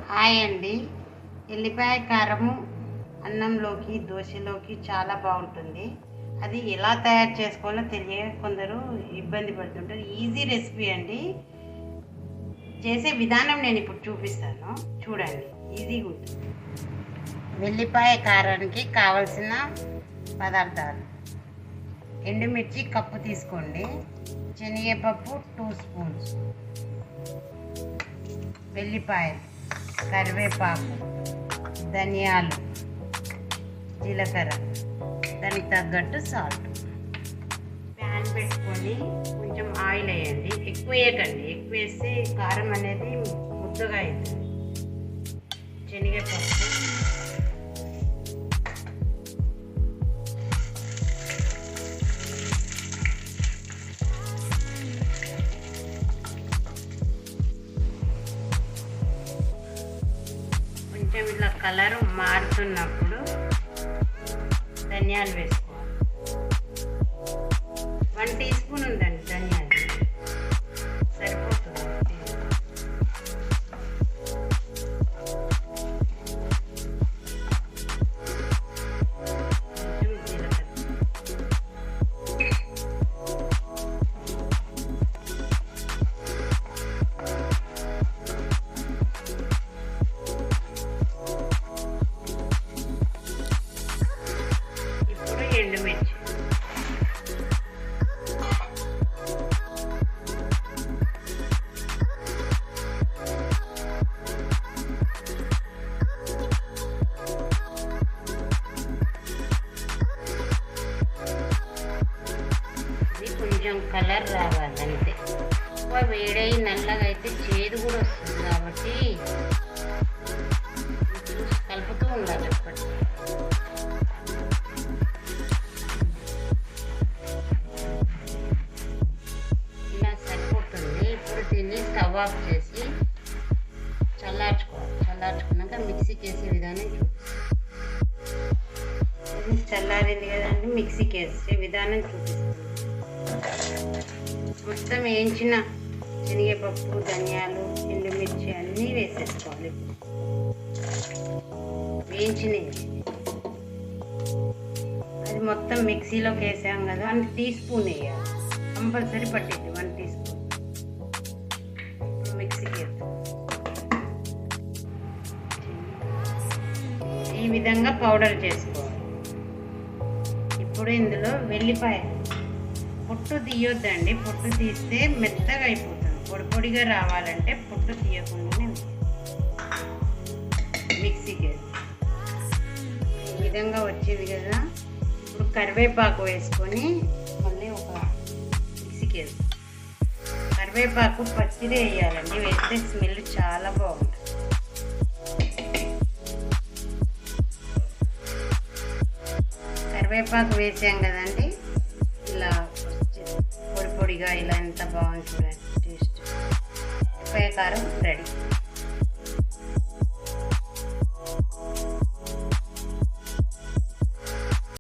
Hi అండి. ఎల్లిపాయ కారము అన్నంలోకి దోశలోకి చాలా బాగుంటుంది. అది ఎలా తయారు చేసుకోవాలో తెలియక కొందరు ఇబ్బంది పడుతుంటారు. ఈజీ రెసిపీ అండి. చేసే విధానం నేను ఇప్పుడు చూపిస్తాను, చూడండి. ఈజీగా ఉంటుంది. వెల్లిపాయ కారానికి కావలసిన పదార్థాలు: ఎండుమిర్చి కప్పు తీసుకోండి, శనగపప్పు 2 స్పూన్స్, వెల్లిపాయలు, కరివేపాకు, ధనియాలు, జీలకర్ర, దానికి తగ్గట్టు సాల్ట్. ప్యాన్ పెట్టుకొని కొంచెం ఆయిల్ వేయండి. ఎక్కువ వేయకండి, ఎక్కువ వేస్తే కారం అనేది ముద్దగా అవుతుంది. శనగపప్పు, కొంచెం ఇలా కలర్ మారుతున్నప్పుడు ధనియాలు వేసుకోవాలి. 1 టీ స్పూన్ ఉందండి ధనియాలు, సరిపోతుంది. కొంచెం జీలకర్ర, ఎండుమిర్చి, ఇది కొంచెం కలర్ రావాలంటే. ఎక్కువ వేడై నల్లగా అయితే చేదు కూడా వస్తుంది, కాబట్టి కలుపుతూ ఉండాలి ఎప్పటికీ. దీన్ని స్టవ్ ఆఫ్ చేసి చల్లార్చుకోవాలి. చల్లార్చుకున్నాక మిక్సీకి వేసే విధానం చూపిస్తాను. చల్లారింది కదండి, మిక్సీకి వేసే విధానం చూపిస్తాను. మొత్తం వేయించిన శనగపప్పు, ధనియాలు, ఎండుమిర్చి అన్నీ వేసేసుకోవాలి. వేయించినవి అది మొత్తం మిక్సీలోకి వేసాం కదా, 1 టీ స్పూన్ వేయాలి. కంపల్సరీ పట్టింది 1 టీ స్పూన్. మిక్సీకి ఈ విధంగా పౌడర్ చేసుకోవాలి. ఇప్పుడు ఇందులో వెల్లిపాయ పొట్టు తీయొద్దండి, పొట్టు తీస్తే మెత్తగా అయిపోతుంది. పొడి పొడిగా రావాలంటే పొట్టు తీయకుండానే మిక్సీకి ఈ విధంగా వచ్చింది కదా. ఇప్పుడు కరివేపాకు వేసుకొని మళ్ళీ ఒక మిక్సీకి వేస్తాం. కరివేపాకు పచ్చిదే వేయాలండి, వేస్తే స్మెల్ చాలా బాగుంటుంది. కరివేపాకు వేసాం కదండి, ఇలా పొడి పొడిగా ఇలా ఎంత బాగుంది చూడండి. టేస్ట్. ఉల్లిపాయ కారం రెడీ.